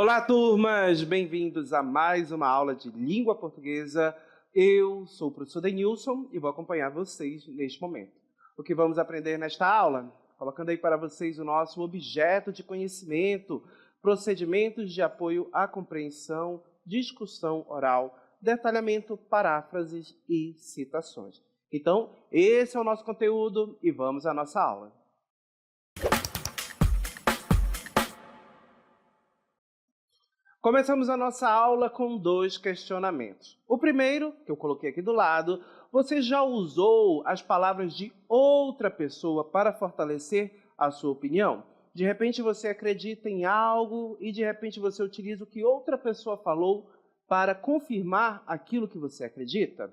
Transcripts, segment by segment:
Olá, turmas! Bem-vindos a mais uma aula de língua portuguesa. Eu sou o professor Denilson e vou acompanhar vocês neste momento. O que vamos aprender nesta aula? Colocando aí para vocês o nosso objeto de conhecimento, procedimentos de apoio à compreensão, discussão oral, detalhamento, paráfrases e citações. Então, esse é o nosso conteúdo e vamos à nossa aula. Começamos a nossa aula com dois questionamentos. O primeiro, que eu coloquei aqui do lado, você já usou as palavras de outra pessoa para fortalecer a sua opinião? De repente você acredita em algo e de repente você utiliza o que outra pessoa falou para confirmar aquilo que você acredita?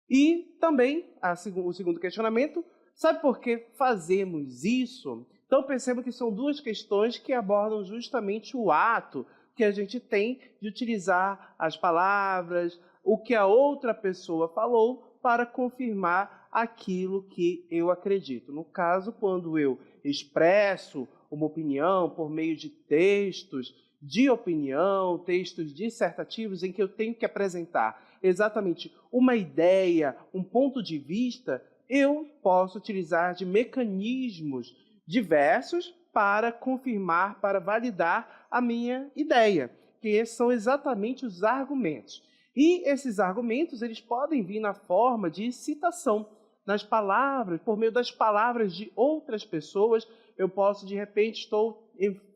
E também, o segundo questionamento, sabe por que fazemos isso? Então perceba que são duas questões que abordam justamente o ato que a gente tem de utilizar as palavras, o que a outra pessoa falou, para confirmar aquilo que eu acredito. No caso, quando eu expresso uma opinião por meio de textos de opinião, textos dissertativos, em que eu tenho que apresentar exatamente uma ideia, um ponto de vista, eu posso utilizar de mecanismos diversos para confirmar, para validar a minha ideia, que são exatamente os argumentos. E esses argumentos, eles podem vir na forma de citação, nas palavras, por meio das palavras de outras pessoas. Eu posso, de repente,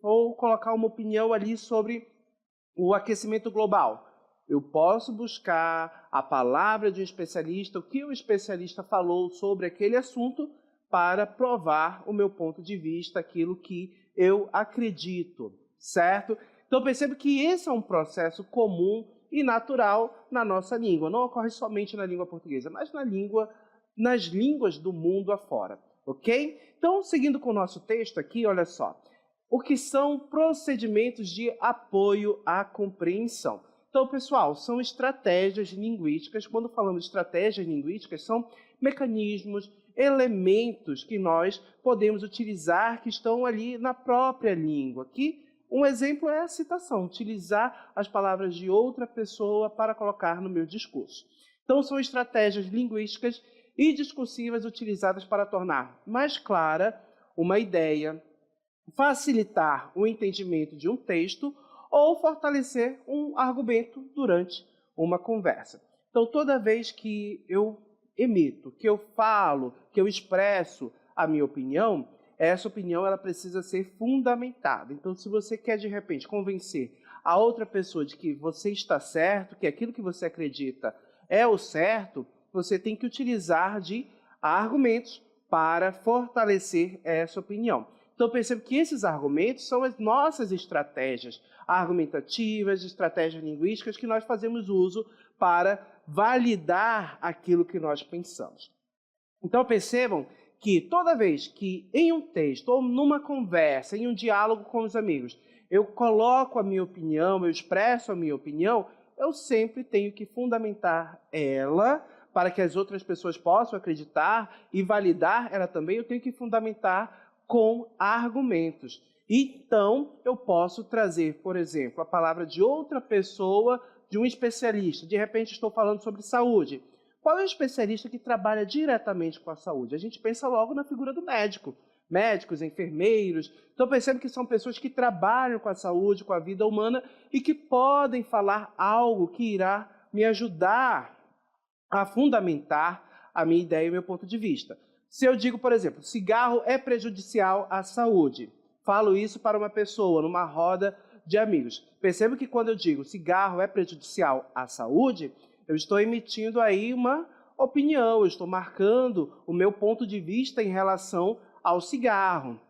vou colocar uma opinião ali sobre o aquecimento global. Eu posso buscar a palavra de um especialista, o que o especialista falou sobre aquele assunto, para provar o meu ponto de vista, aquilo que eu acredito, certo? Então perceba que esse é um processo comum e natural na nossa língua. Não ocorre somente na língua portuguesa, mas nas línguas do mundo afora, ok? Então, seguindo com o nosso texto aqui, olha só. O que são procedimentos de apoio à compreensão? Então, pessoal, são estratégias linguísticas. Quando falamos de estratégias linguísticas, são mecanismos, elementos que nós podemos utilizar que estão ali na própria língua. Aqui, um exemplo é a citação, utilizar as palavras de outra pessoa para colocar no meu discurso. Então, são estratégias linguísticas e discursivas utilizadas para tornar mais clara uma ideia, facilitar o entendimento de um texto ou fortalecer um argumento durante uma conversa. Então, toda vez que eu emito, que eu falo, que eu expresso a minha opinião, essa opinião ela precisa ser fundamentada. Então, se você quer, de repente, convencer a outra pessoa de que você está certo, que aquilo que você acredita é o certo, você tem que utilizar de argumentos para fortalecer essa opinião. Então, percebo que esses argumentos são as nossas estratégias argumentativas, estratégias linguísticas que nós fazemos uso para validar aquilo que nós pensamos. Então, percebam que toda vez que em um texto ou numa conversa, em um diálogo com os amigos, eu coloco a minha opinião, eu expresso a minha opinião, eu sempre tenho que fundamentar ela para que as outras pessoas possam acreditar e validar ela também, eu tenho que fundamentar com argumentos. Então, eu posso trazer, por exemplo, a palavra de outra pessoa, de um especialista. De repente, estou falando sobre saúde. Qual é o especialista que trabalha diretamente com a saúde? A gente pensa logo na figura do médico. Médicos, enfermeiros. Então, percebe que são pessoas que trabalham com a saúde, com a vida humana e que podem falar algo que irá me ajudar a fundamentar a minha ideia e o meu ponto de vista. Se eu digo, por exemplo, cigarro é prejudicial à saúde, falo isso para uma pessoa numa roda de amigos. Perceba que quando eu digo cigarro é prejudicial à saúde, eu estou emitindo aí uma opinião, eu estou marcando o meu ponto de vista em relação ao cigarro.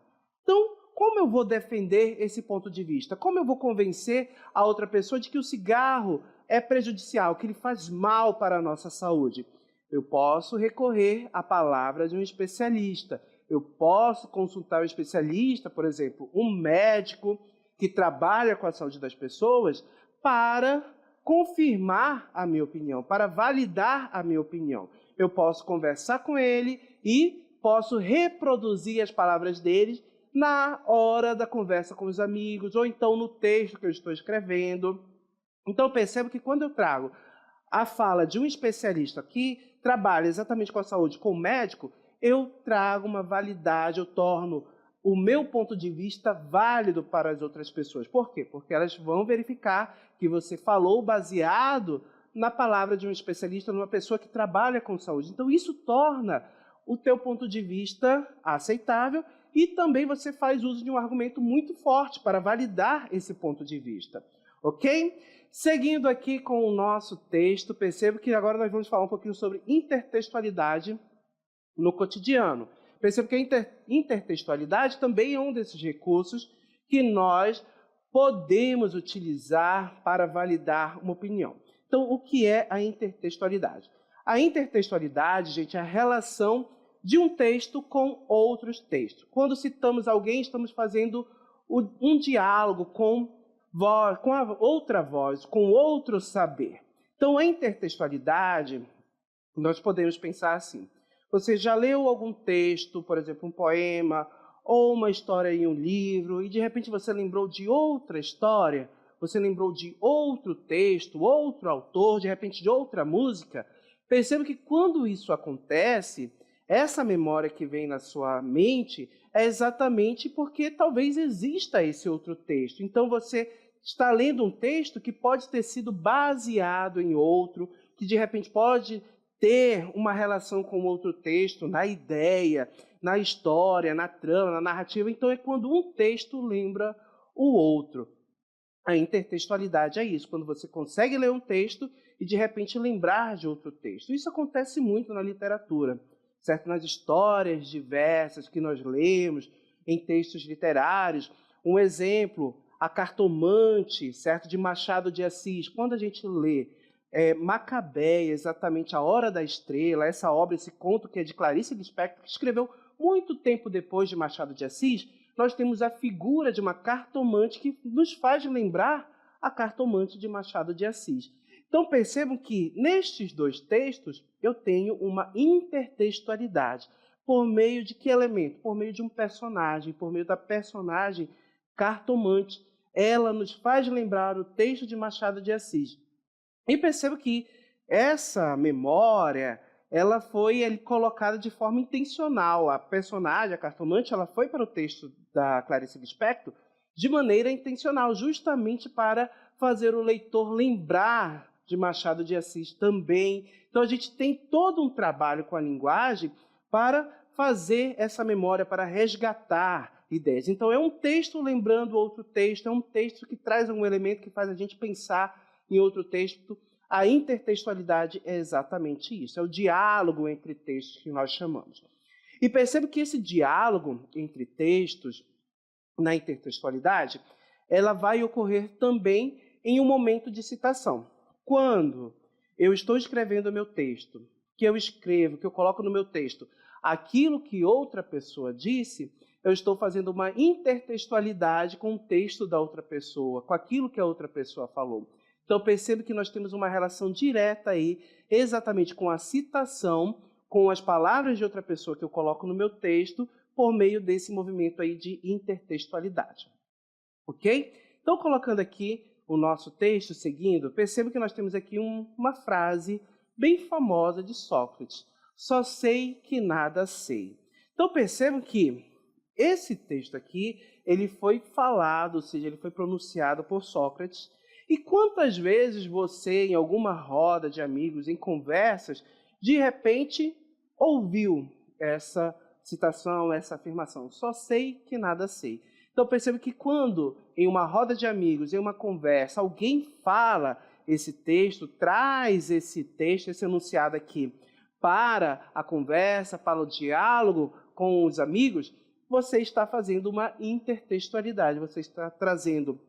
Então, como eu vou defender esse ponto de vista? Como eu vou convencer a outra pessoa de que o cigarro é prejudicial, que ele faz mal para a nossa saúde? Eu posso recorrer à palavra de um especialista. Eu posso consultar um especialista, por exemplo, um médico que trabalha com a saúde das pessoas, para confirmar a minha opinião, para validar a minha opinião. Eu posso conversar com ele e posso reproduzir as palavras dele na hora da conversa com os amigos, ou então no texto que eu estou escrevendo. Então, eu percebo que quando eu trago a fala de um especialista que trabalha exatamente com a saúde, com o médico, eu trago uma validade, eu torno o meu ponto de vista válido para as outras pessoas. Por quê? Porque elas vão verificar que você falou baseado na palavra de um especialista, numa pessoa que trabalha com saúde. Então, isso torna o teu ponto de vista aceitável e também você faz uso de um argumento muito forte para validar esse ponto de vista. Ok? Seguindo aqui com o nosso texto, percebo que agora nós vamos falar um pouquinho sobre intertextualidade no cotidiano. Percebo que a intertextualidade também é um desses recursos que nós podemos utilizar para validar uma opinião. Então, o que é a intertextualidade? A intertextualidade, gente, é a relação de um texto com outros textos. Quando citamos alguém, estamos fazendo um diálogo com a outra voz, com outro saber. Então, a intertextualidade, nós podemos pensar assim. Você já leu algum texto, por exemplo, um poema, ou uma história em um livro, e de repente você lembrou de outra história, você lembrou de outro texto, outro autor, de repente de outra música. Perceba que quando isso acontece, essa memória que vem na sua mente é exatamente porque talvez exista esse outro texto. Então você está lendo um texto que pode ter sido baseado em outro, que de repente pode ter uma relação com outro texto, na ideia, na história, na trama, na narrativa. Então é quando um texto lembra o outro. A intertextualidade é isso, quando você consegue ler um texto e de repente lembrar de outro texto. Isso acontece muito na literatura, certo? Nas histórias diversas que nós lemos, em textos literários. Um exemplo, A Cartomante, certo? De Machado de Assis. Quando a gente lê Macabeia, exatamente A Hora da Estrela, essa obra, esse conto que é de Clarice Lispector, que escreveu muito tempo depois de Machado de Assis, nós temos a figura de uma cartomante que nos faz lembrar a cartomante de Machado de Assis. Então percebam que nestes dois textos eu tenho uma intertextualidade. Por meio de que elemento? Por meio de um personagem, por meio da personagem cartomante. Ela nos faz lembrar o texto de Machado de Assis. E percebo que essa memória, ela foi colocada de forma intencional. A personagem, a cartomante, ela foi para o texto da Clarice Lispector de maneira intencional, justamente para fazer o leitor lembrar de Machado de Assis também. Então, a gente tem todo um trabalho com a linguagem para fazer essa memória, para resgatar ideias. Então, é um texto lembrando outro texto, é um texto que traz um elemento que faz a gente pensar em outro texto. A intertextualidade é exatamente isso, é o diálogo entre textos que nós chamamos. E percebo que esse diálogo entre textos, na intertextualidade, ela vai ocorrer também em um momento de citação. Quando eu estou escrevendo o meu texto, que eu coloco no meu texto aquilo que outra pessoa disse, eu estou fazendo uma intertextualidade com o texto da outra pessoa, com aquilo que a outra pessoa falou. Então, percebo que nós temos uma relação direta aí, exatamente com a citação, com as palavras de outra pessoa que eu coloco no meu texto, por meio desse movimento aí de intertextualidade. Ok? Então, colocando aqui o nosso texto, seguindo, percebo que nós temos aqui uma frase bem famosa de Sócrates. Só sei que nada sei. Então, percebo que esse texto aqui, ele foi falado, ou seja, ele foi pronunciado por Sócrates. E quantas vezes você, em alguma roda de amigos, em conversas, de repente ouviu essa citação, essa afirmação? Só sei que nada sei. Então, percebo que quando, em uma roda de amigos, em uma conversa, alguém fala esse texto, traz esse texto, esse enunciado aqui, para a conversa, para o diálogo com os amigos, você está fazendo uma intertextualidade, você está trazendo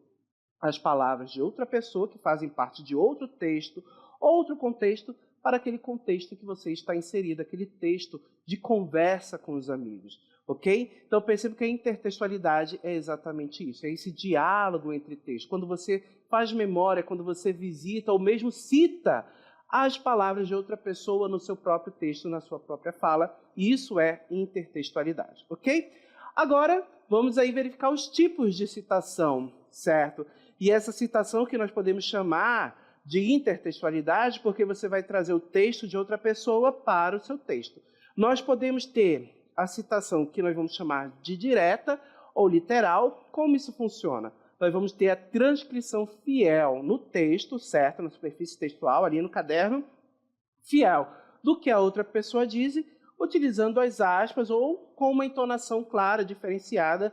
as palavras de outra pessoa que fazem parte de outro texto, outro contexto, para aquele contexto que você está inserido, aquele texto de conversa com os amigos, ok? Então, percebo que a intertextualidade é exatamente isso, é esse diálogo entre textos. Quando você faz memória, quando você visita ou mesmo cita as palavras de outra pessoa no seu próprio texto, na sua própria fala, isso é intertextualidade, ok? Agora, vamos aí verificar os tipos de citação, certo? E essa citação que nós podemos chamar de intertextualidade, porque você vai trazer o texto de outra pessoa para o seu texto. Nós podemos ter a citação que nós vamos chamar de direta ou literal. Como isso funciona? Nós vamos ter a transcrição fiel no texto, certo? Na superfície textual, ali no caderno, fiel do que a outra pessoa diz, utilizando as aspas ou com uma entonação clara, diferenciada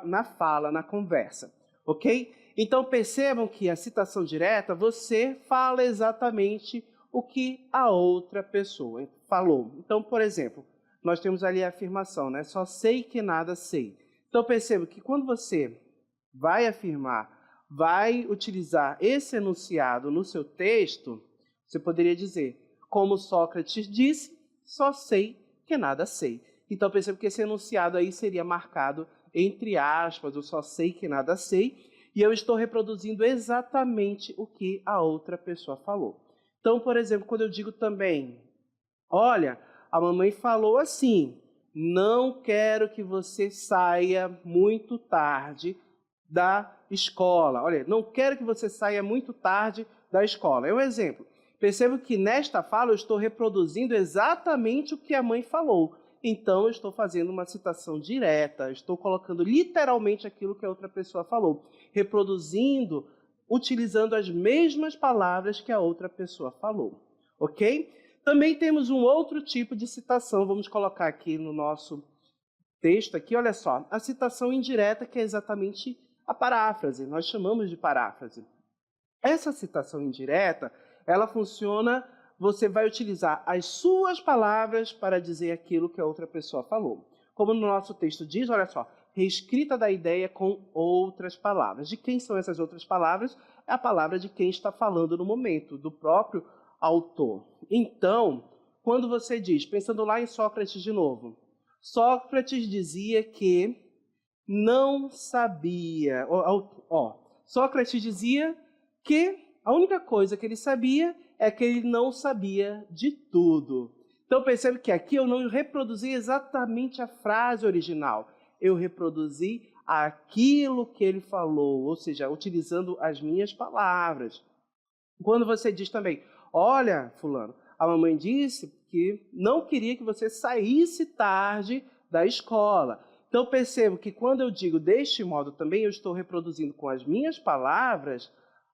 na fala, na conversa, ok? Então, percebam que a citação direta, você fala exatamente o que a outra pessoa falou. Então, por exemplo, nós temos ali a afirmação, né? Só sei que nada sei. Então, perceba que quando você vai afirmar, vai utilizar esse enunciado no seu texto, você poderia dizer, como Sócrates disse, só sei que nada sei. Então, perceba que esse enunciado aí seria marcado entre aspas, eu só sei que nada sei, e eu estou reproduzindo exatamente o que a outra pessoa falou. Então, por exemplo, quando eu digo também, olha, a mamãe falou assim, não quero que você saia muito tarde da escola. Olha, não quero que você saia muito tarde da escola. É um exemplo. Percebo que nesta fala eu estou reproduzindo exatamente o que a mãe falou. Então, eu estou fazendo uma citação direta, estou colocando literalmente aquilo que a outra pessoa falou, reproduzindo, utilizando as mesmas palavras que a outra pessoa falou, ok? Também temos um outro tipo de citação, vamos colocar aqui no nosso texto, aqui, olha só, a citação indireta, que é exatamente a paráfrase, nós chamamos de paráfrase. Essa citação indireta, ela funciona, você vai utilizar as suas palavras para dizer aquilo que a outra pessoa falou. Como no nosso texto diz, olha só, reescrita da ideia com outras palavras. De quem são essas outras palavras? É a palavra de quem está falando no momento, do próprio autor. Então, quando você diz, pensando lá em Sócrates de novo, Sócrates dizia que não sabia, Sócrates dizia que a única coisa que ele sabia é que ele não sabia de tudo. Então, percebe que aqui eu não reproduzi exatamente a frase original. Eu reproduzi aquilo que ele falou, ou seja, utilizando as minhas palavras. Quando você diz também, olha, fulano, a mamãe disse que não queria que você saísse tarde da escola. Então, percebo que quando eu digo deste modo também, eu estou reproduzindo com as minhas palavras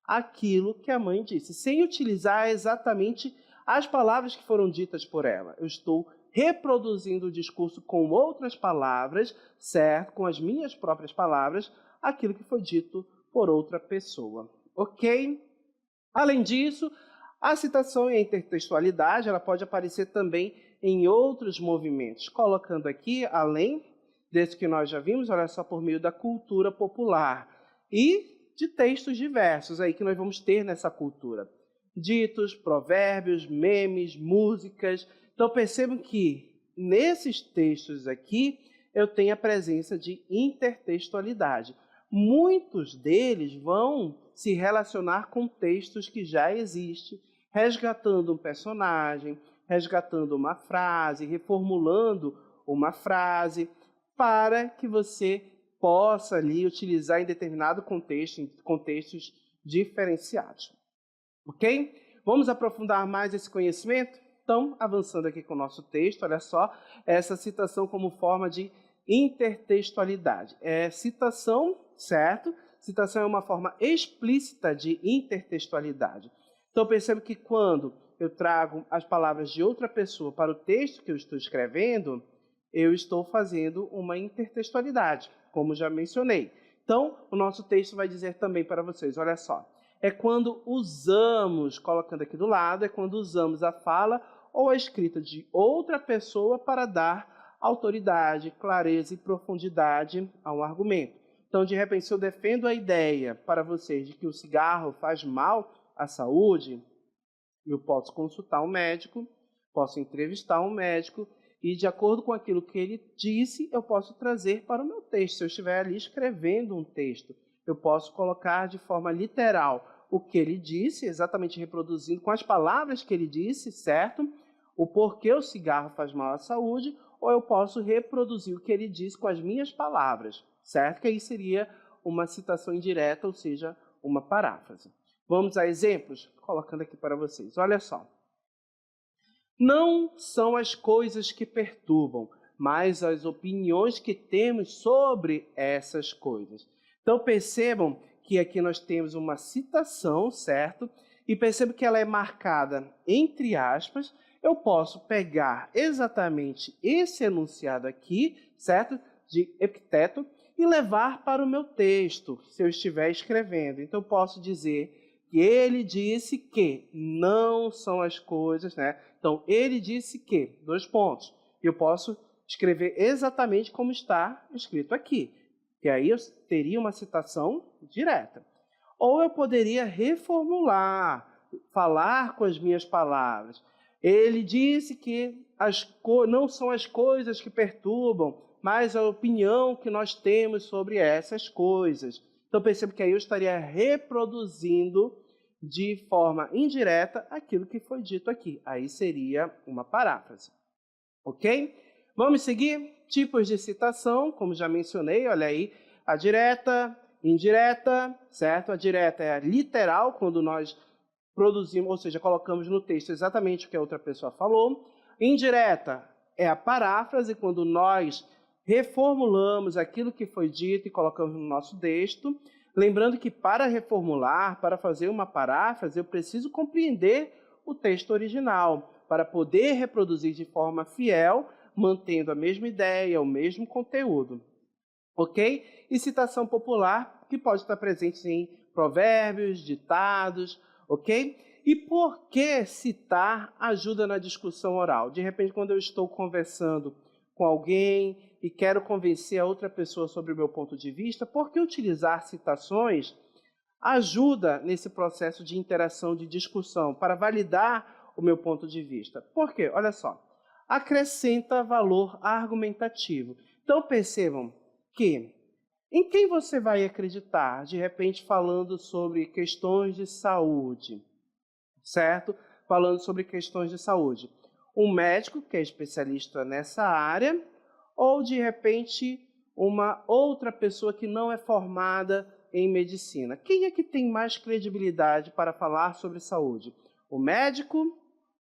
aquilo que a mãe disse, sem utilizar exatamente as palavras que foram ditas por ela. Eu estou reproduzindo o discurso com outras palavras, certo? Com as minhas próprias palavras, aquilo que foi dito por outra pessoa, ok? Além disso, a citação e a intertextualidade, ela pode aparecer também em outros movimentos, colocando aqui, além desse que nós já vimos, olha só, por meio da cultura popular e de textos diversos aí que nós vamos ter nessa cultura. Ditos, provérbios, memes, músicas. Então, percebam que nesses textos aqui eu tenho a presença de intertextualidade. Muitos deles vão se relacionar com textos que já existem, resgatando um personagem, resgatando uma frase, reformulando uma frase, para que você possa ali utilizar em determinado contexto, em contextos diferenciados. Ok? Vamos aprofundar mais esse conhecimento? Então, avançando aqui com o nosso texto, olha só, essa citação como forma de intertextualidade. É citação, certo? Citação é uma forma explícita de intertextualidade. Então, percebo que quando eu trago as palavras de outra pessoa para o texto que eu estou escrevendo, eu estou fazendo uma intertextualidade, como já mencionei. Então, o nosso texto vai dizer também para vocês, olha só, é quando usamos, colocando aqui do lado, é quando usamos a fala ou a escrita de outra pessoa para dar autoridade, clareza e profundidade a um argumento. Então, de repente, se eu defendo a ideia para vocês de que o cigarro faz mal à saúde, eu posso consultar um médico, posso entrevistar um médico, e de acordo com aquilo que ele disse, eu posso trazer para o meu texto. Se eu estiver ali escrevendo um texto, eu posso colocar de forma literal o que ele disse, exatamente reproduzindo com as palavras que ele disse, certo? O porquê o cigarro faz mal à saúde, ou eu posso reproduzir o que ele disse com as minhas palavras, certo? Que aí seria uma citação indireta, ou seja, uma paráfrase. Vamos a exemplos? Colocando aqui para vocês. Olha só. Não são as coisas que perturbam, mas as opiniões que temos sobre essas coisas. Então percebam que aqui nós temos uma citação, certo? E percebo que ela é marcada entre aspas. Eu posso pegar exatamente esse enunciado aqui, certo? De Epicteto, e levar para o meu texto, se eu estiver escrevendo. Então, eu posso dizer que ele disse que não são as coisas, né? Então, ele disse que, 2 pontos. E eu posso escrever exatamente como está escrito aqui, que aí eu teria uma citação direta. Ou eu poderia reformular, falar com as minhas palavras. Ele disse que não são as coisas que perturbam, mas a opinião que nós temos sobre essas coisas. Então, percebo que aí eu estaria reproduzindo de forma indireta aquilo que foi dito aqui. Aí seria uma paráfrase. Ok? Vamos seguir? Tipos de citação, como já mencionei, olha aí, a direta, indireta, certo? A direta é a literal, quando nós produzimos, ou seja, colocamos no texto exatamente o que a outra pessoa falou. Indireta é a paráfrase, quando nós reformulamos aquilo que foi dito e colocamos no nosso texto. Lembrando que para reformular, para fazer uma paráfrase, eu preciso compreender o texto original, para poder reproduzir de forma fiel, mantendo a mesma ideia, o mesmo conteúdo. Ok? E citação popular, que pode estar presente em provérbios, ditados, ok? E por que citar ajuda na discussão oral? De repente, quando eu estou conversando com alguém e quero convencer a outra pessoa sobre o meu ponto de vista, por que utilizar citações ajuda nesse processo de interação, de discussão, para validar o meu ponto de vista? Por quê? Olha só, acrescenta valor argumentativo. Então, percebam que em quem você vai acreditar, de repente falando sobre questões de saúde, certo? Falando sobre questões de saúde. Um médico que é especialista nessa área, ou de repente uma outra pessoa que não é formada em medicina. Quem é que tem mais credibilidade para falar sobre saúde? O médico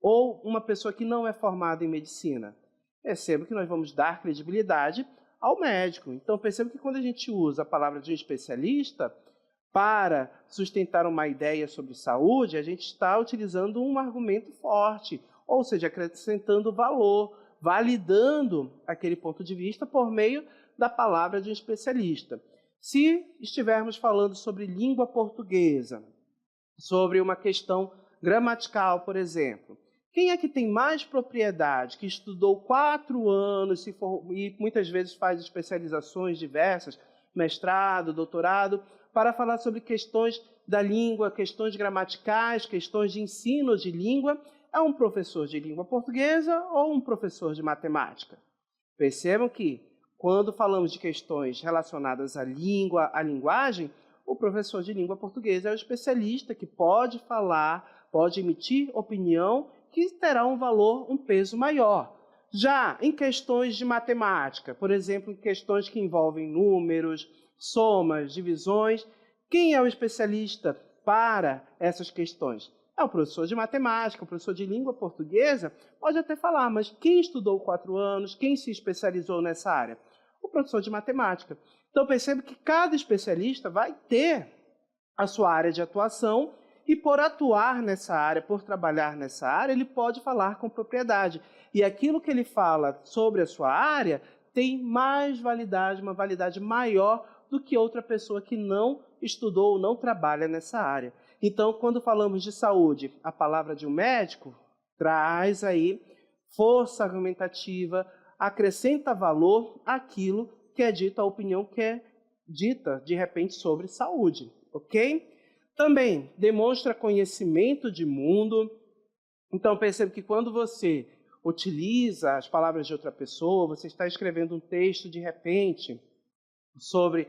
ou uma pessoa que não é formada em medicina? Percebo que nós vamos dar credibilidade ao médico. Então, percebo que quando a gente usa a palavra de um especialista para sustentar uma ideia sobre saúde, a gente está utilizando um argumento forte, ou seja, acrescentando valor, validando aquele ponto de vista por meio da palavra de um especialista. Se estivermos falando sobre língua portuguesa, sobre uma questão gramatical, por exemplo, quem é que tem mais propriedade, que estudou 4 anos e muitas vezes faz especializações diversas, mestrado, doutorado, para falar sobre questões da língua, questões gramaticais, questões de ensino de língua? É um professor de língua portuguesa ou um professor de matemática? Percebam que, quando falamos de questões relacionadas à língua, à linguagem, o professor de língua portuguesa é o especialista que pode falar, pode emitir opinião, que terá um valor, um peso maior. Já em questões de matemática, por exemplo, em questões que envolvem números, somas, divisões, quem é o especialista para essas questões? É o professor de matemática, o professor de língua portuguesa, pode até falar, mas quem estudou 4 anos, quem se especializou nessa área? O professor de matemática. Então, percebe que cada especialista vai ter a sua área de atuação e, por atuar nessa área, por trabalhar nessa área, ele pode falar com propriedade. E aquilo que ele fala sobre a sua área tem mais validade, uma validade maior do que outra pessoa que não estudou ou não trabalha nessa área. Então, quando falamos de saúde, a palavra de um médico traz aí força argumentativa, acrescenta valor àquilo que é dito, a opinião que é dita, de repente, sobre saúde, ok? Também demonstra conhecimento de mundo. Então, percebe que quando você utiliza as palavras de outra pessoa, você está escrevendo um texto, de repente, sobre,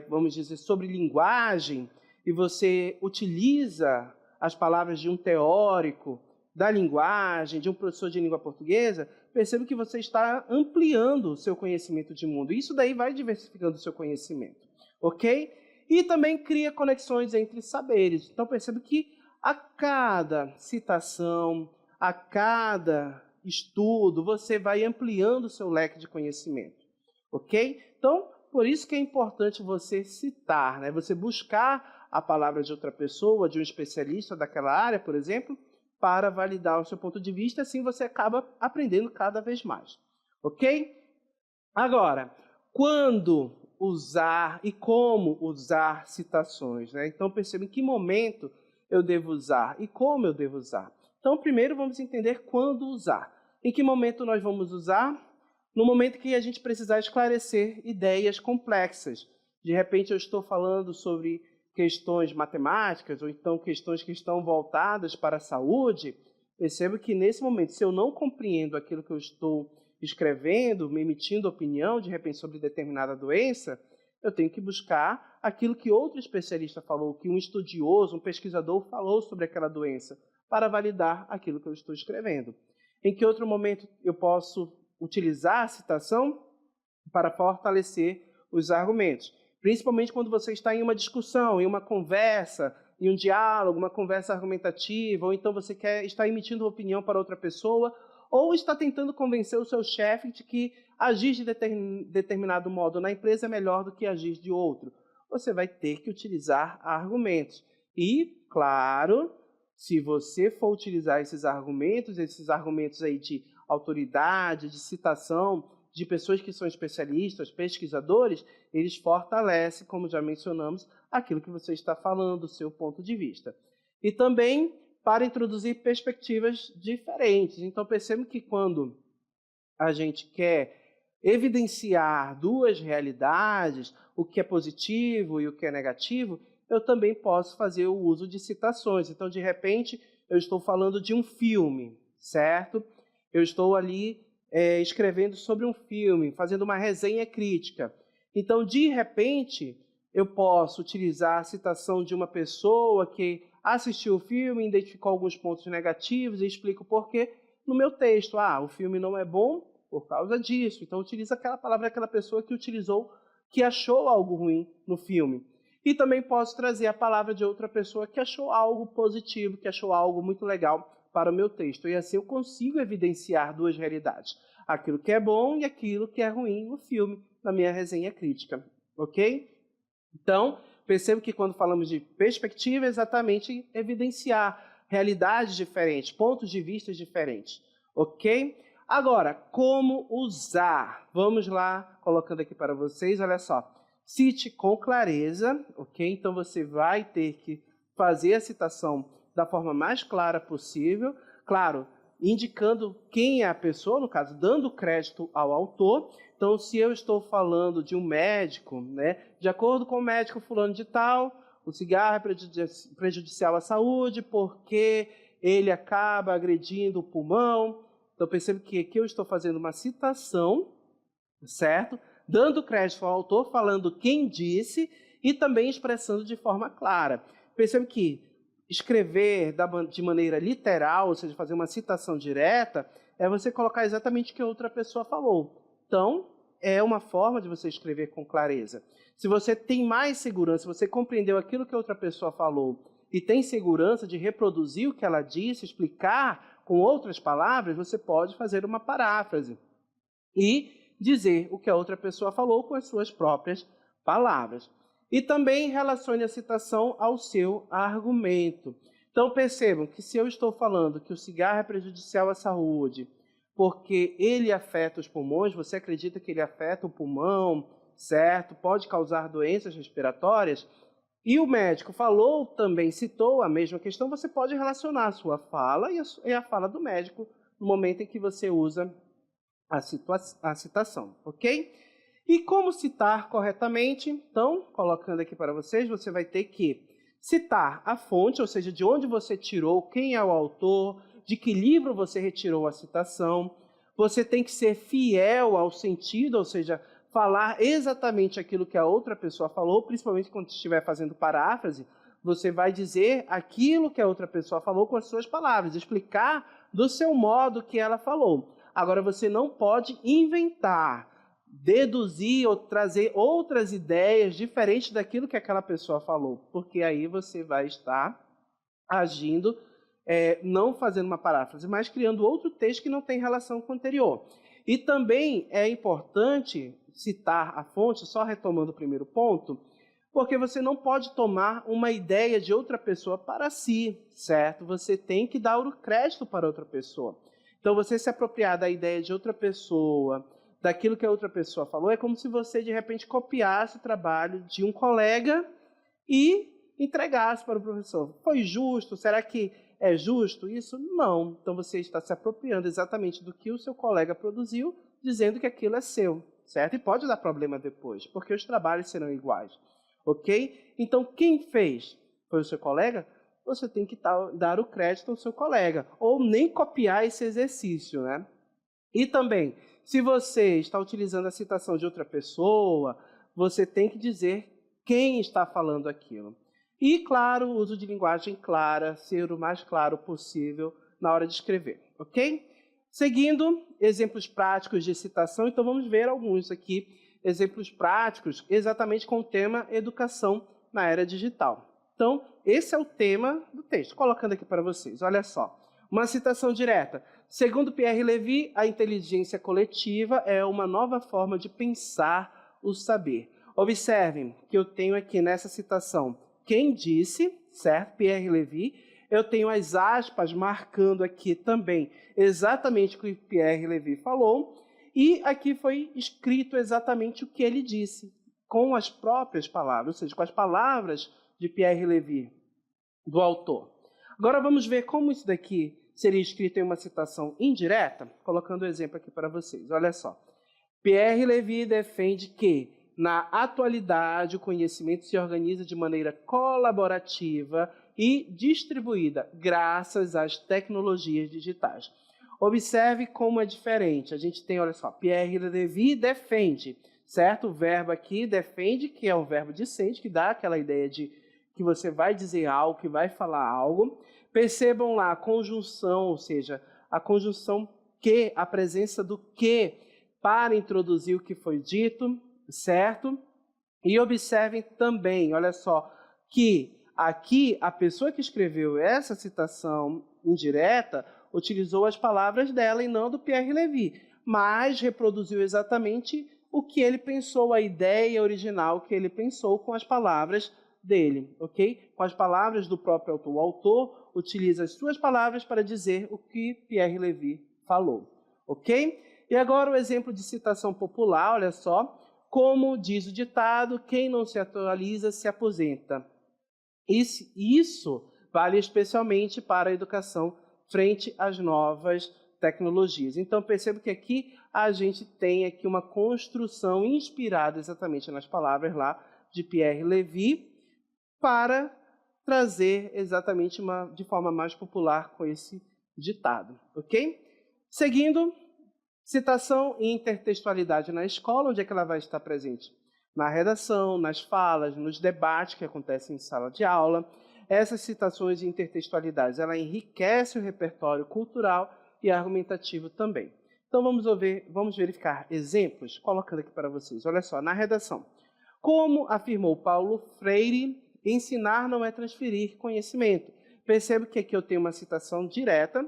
vamos dizer, sobre linguagem, e você utiliza as palavras de um teórico, da linguagem, de um professor de língua portuguesa, perceba que você está ampliando o seu conhecimento de mundo. Isso daí vai diversificando o seu conhecimento, ok? E também cria conexões entre saberes. Então, perceba que a cada citação, a cada estudo, você vai ampliando o seu leque de conhecimento, ok? Então, por isso que é importante você citar, né? Você buscar a palavra de outra pessoa, de um especialista daquela área, por exemplo, para validar o seu ponto de vista, assim você acaba aprendendo cada vez mais, ok? Agora, quando usar e como usar citações, né? Então, perceba em que momento eu devo usar e como eu devo usar. Então, primeiro vamos entender quando usar. Em que momento nós vamos usar? No momento que a gente precisar esclarecer ideias complexas. De repente, eu estou falando sobre questões matemáticas, ou então questões que estão voltadas para a saúde. Percebo que, nesse momento, se eu não compreendo aquilo que eu estou escrevendo, me emitindo opinião, de repente, sobre determinada doença, eu tenho que buscar aquilo que outro especialista falou, que um estudioso, um pesquisador falou sobre aquela doença, para validar aquilo que eu estou escrevendo. Em que outro momento eu posso utilizar a citação para fortalecer os argumentos? Principalmente quando você está em uma discussão, em uma conversa, em um diálogo, uma conversa argumentativa, ou então você está emitindo opinião para outra pessoa, ou está tentando convencer o seu chefe de que agir de determinado modo na empresa é melhor do que agir de outro. Você vai ter que utilizar argumentos. E, claro, se você for utilizar esses argumentos aí de autoridade, de citação, de pessoas que são especialistas, pesquisadores, eles fortalecem, como já mencionamos, aquilo que você está falando, o seu ponto de vista. E também para introduzir perspectivas diferentes. Então, perceba que quando a gente quer evidenciar duas realidades, o que é positivo e o que é negativo, eu também posso fazer o uso de citações. Então, de repente, eu estou falando de um filme, certo? Eu estou ali escrevendo sobre um filme, fazendo uma resenha crítica. Então, de repente, eu posso utilizar a citação de uma pessoa que assistiu o filme, identificou alguns pontos negativos e explica o porquê no meu texto. O filme não é bom por causa disso. Então, utiliza aquela palavra daquela pessoa que utilizou, que achou algo ruim no filme. E também posso trazer a palavra de outra pessoa que achou algo positivo, que achou algo muito legal para o meu texto. E assim eu consigo evidenciar duas realidades. Aquilo que é bom e aquilo que é ruim no filme, na minha resenha crítica. Ok? Então, percebo que quando falamos de perspectiva, é exatamente evidenciar realidades diferentes, pontos de vista diferentes. Ok? Agora, como usar? Vamos lá, colocando aqui para vocês, olha só. Cite com clareza, ok? Então, você vai ter que fazer a citação da forma mais clara possível. Claro, indicando quem é a pessoa, no caso, dando crédito ao autor. Então, se eu estou falando de um médico, né, de acordo com o médico fulano de tal, o cigarro é prejudicial à saúde porque ele acaba agredindo o pulmão. Então, percebo que aqui eu estou fazendo uma citação, certo? Dando crédito ao autor, falando quem disse e também expressando de forma clara. Percebo que escrever de maneira literal, ou seja, fazer uma citação direta, é você colocar exatamente o que a outra pessoa falou. Então, é uma forma de você escrever com clareza. Se você tem mais segurança, se você compreendeu aquilo que a outra pessoa falou e tem segurança de reproduzir o que ela disse, explicar com outras palavras, você pode fazer uma paráfrase e dizer o que a outra pessoa falou com as suas próprias palavras. E também relacione a citação ao seu argumento. Então, percebam que se eu estou falando que o cigarro é prejudicial à saúde porque ele afeta os pulmões, você acredita que ele afeta o pulmão, certo? Pode causar doenças respiratórias, e o médico falou também, citou a mesma questão, você pode relacionar a sua fala e a fala do médico no momento em que você usa a citação, ok? E como citar corretamente? Então, colocando aqui para vocês, você vai ter que citar a fonte, ou seja, de onde você tirou, quem é o autor, de que livro você retirou a citação. Você tem que ser fiel ao sentido, ou seja, falar exatamente aquilo que a outra pessoa falou, principalmente quando estiver fazendo paráfrase. Você vai dizer aquilo que a outra pessoa falou com as suas palavras, explicar do seu modo que ela falou. Agora, você não pode inventar, deduzir ou trazer outras ideias diferentes daquilo que aquela pessoa falou, porque aí você vai estar agindo, não fazendo uma paráfrase, mas criando outro texto que não tem relação com o anterior. E também é importante citar a fonte, só retomando o primeiro ponto, porque você não pode tomar uma ideia de outra pessoa para si, certo? Você tem que dar o crédito para outra pessoa. Então, você se apropriar da ideia de outra pessoa, daquilo que a outra pessoa falou, é como se você, de repente, copiasse o trabalho de um colega e entregasse para o professor. Foi justo? Será que é justo isso? Não. Então, você está se apropriando exatamente do que o seu colega produziu, dizendo que aquilo é seu, certo? E pode dar problema depois, porque os trabalhos serão iguais, ok? Então, quem fez? Foi o seu colega? Você tem que dar o crédito ao seu colega, ou nem copiar esse exercício, né? E também, se você está utilizando a citação de outra pessoa, você tem que dizer quem está falando aquilo. E, claro, o uso de linguagem clara, ser o mais claro possível na hora de escrever, ok? Seguindo, exemplos práticos de citação, então vamos ver alguns aqui, exemplos práticos, exatamente com o tema educação na era digital. Então, esse é o tema do texto, colocando aqui para vocês, olha só. Uma citação direta. Segundo Pierre Levy, a inteligência coletiva é uma nova forma de pensar o saber. Observem que eu tenho aqui nessa citação quem disse, certo? Pierre Levy. Eu tenho as aspas marcando aqui também exatamente o que Pierre Levy falou. E aqui foi escrito exatamente o que ele disse, com as próprias palavras, ou seja, com as palavras de Pierre Levy, do autor. Agora vamos ver como isso daqui seria escrito em uma citação indireta, colocando o exemplo aqui para vocês. Olha só. Pierre Levy defende que, na atualidade, o conhecimento se organiza de maneira colaborativa e distribuída, graças às tecnologias digitais. Observe como é diferente. A gente tem, olha só, Pierre Levy defende, certo? O verbo aqui, defende, que é um verbo dicente, que dá aquela ideia de que você vai dizer algo, que vai falar algo. Percebam lá a conjunção, ou seja, a conjunção que, a presença do que para introduzir o que foi dito, certo? E observem também, olha só, que aqui a pessoa que escreveu essa citação indireta utilizou as palavras dela e não do Pierre Levy, mas reproduziu exatamente o que ele pensou, a ideia original que ele pensou com as palavras dele, ok? Com as palavras do próprio autor. O autor utiliza as suas palavras para dizer o que Pierre Levy falou, ok? E agora o exemplo de citação popular, olha só. Como diz o ditado, quem não se atualiza se aposenta. Isso vale especialmente para a educação frente às novas tecnologias. Então, percebo que aqui a gente tem aqui uma construção inspirada exatamente nas palavras lá de Pierre Levy, para trazer exatamente de forma mais popular com esse ditado, ok? Seguindo, citação e intertextualidade na escola, onde é que ela vai estar presente? Na redação, nas falas, nos debates que acontecem em sala de aula. Essas citações e intertextualidades, ela enriquece o repertório cultural e argumentativo também. Então, vamos verificar exemplos, colocando aqui para vocês. Olha só, na redação. Como afirmou Paulo Freire, ensinar não é transferir conhecimento. Percebo que aqui eu tenho uma citação direta,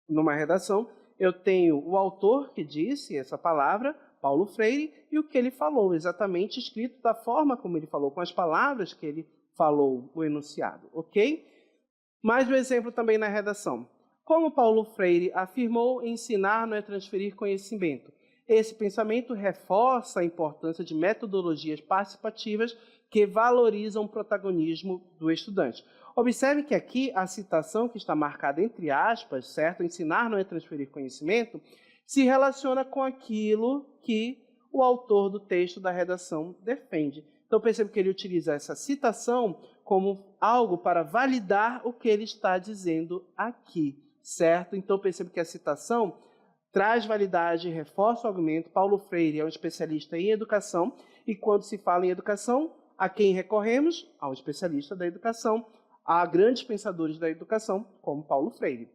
numa redação. Eu tenho o autor que disse essa palavra, Paulo Freire, e o que ele falou, exatamente escrito da forma como ele falou, com as palavras que ele falou, o enunciado, ok? Mais um exemplo também na redação. Como Paulo Freire afirmou, ensinar não é transferir conhecimento. Esse pensamento reforça a importância de metodologias participativas que valorizam o protagonismo do estudante. Observe que aqui a citação que está marcada entre aspas, certo? Ensinar não é transferir conhecimento, se relaciona com aquilo que o autor do texto da redação defende. Então, percebo que ele utiliza essa citação como algo para validar o que ele está dizendo aqui, certo? Então, percebo que a citação traz validade, reforça o argumento. Paulo Freire é um especialista em educação, e quando se fala em educação, a quem recorremos? Ao especialista da educação, a grandes pensadores da educação, como Paulo Freire.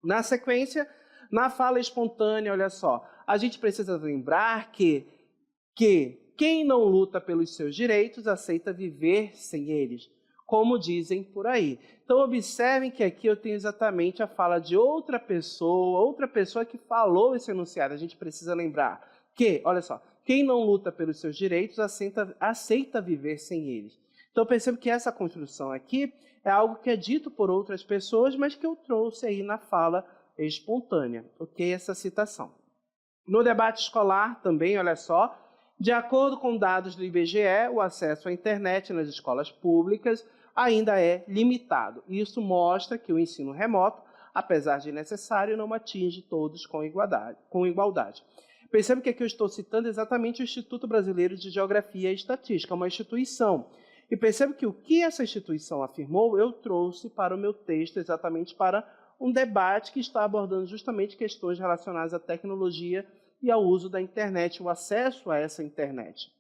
Na sequência, na fala espontânea, olha só, a gente precisa lembrar que quem não luta pelos seus direitos aceita viver sem eles, como dizem por aí. Então, observem que aqui eu tenho exatamente a fala de outra pessoa que falou esse enunciado. A gente precisa lembrar que, olha só, quem não luta pelos seus direitos aceita viver sem eles. Então, percebo que essa construção aqui é algo que é dito por outras pessoas, mas que eu trouxe aí na fala espontânea, ok? Essa citação. No debate escolar também, olha só, de acordo com dados do IBGE, o acesso à internet nas escolas públicas ainda é limitado. Isso mostra que o ensino remoto, apesar de necessário, não atinge todos com igualdade. Percebe que aqui eu estou citando exatamente o Instituto Brasileiro de Geografia e Estatística, uma instituição. E percebo que o que essa instituição afirmou, eu trouxe para o meu texto, exatamente para um debate que está abordando justamente questões relacionadas à tecnologia e ao uso da internet, o acesso a essa internet.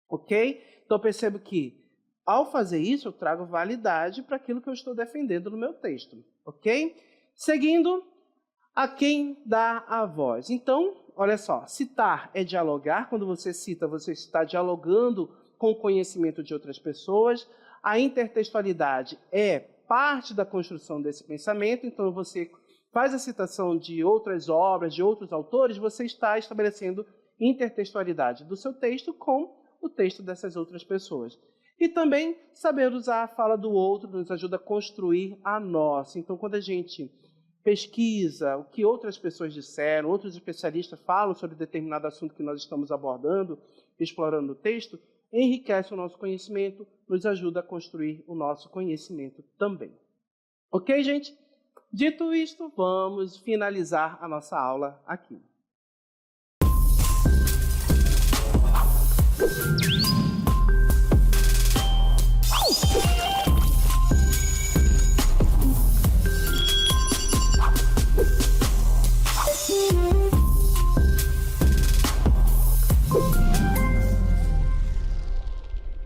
Ok? Então, percebo que, ao fazer isso, eu trago validade para aquilo que eu estou defendendo no meu texto. Ok? Seguindo, a quem dá a voz. Então, olha só, citar é dialogar. Quando você cita, você está dialogando com o conhecimento de outras pessoas. A intertextualidade é parte da construção desse pensamento, então você faz a citação de outras obras, de outros autores, você está estabelecendo intertextualidade do seu texto com o texto dessas outras pessoas. E também saber usar a fala do outro nos ajuda a construir a nossa. Então, quando a gente pesquisa o que outras pessoas disseram, outros especialistas falam sobre determinado assunto que nós estamos abordando, explorando o texto, enriquece o nosso conhecimento, nos ajuda a construir o nosso conhecimento também. Ok, gente? Dito isto, vamos finalizar a nossa aula aqui.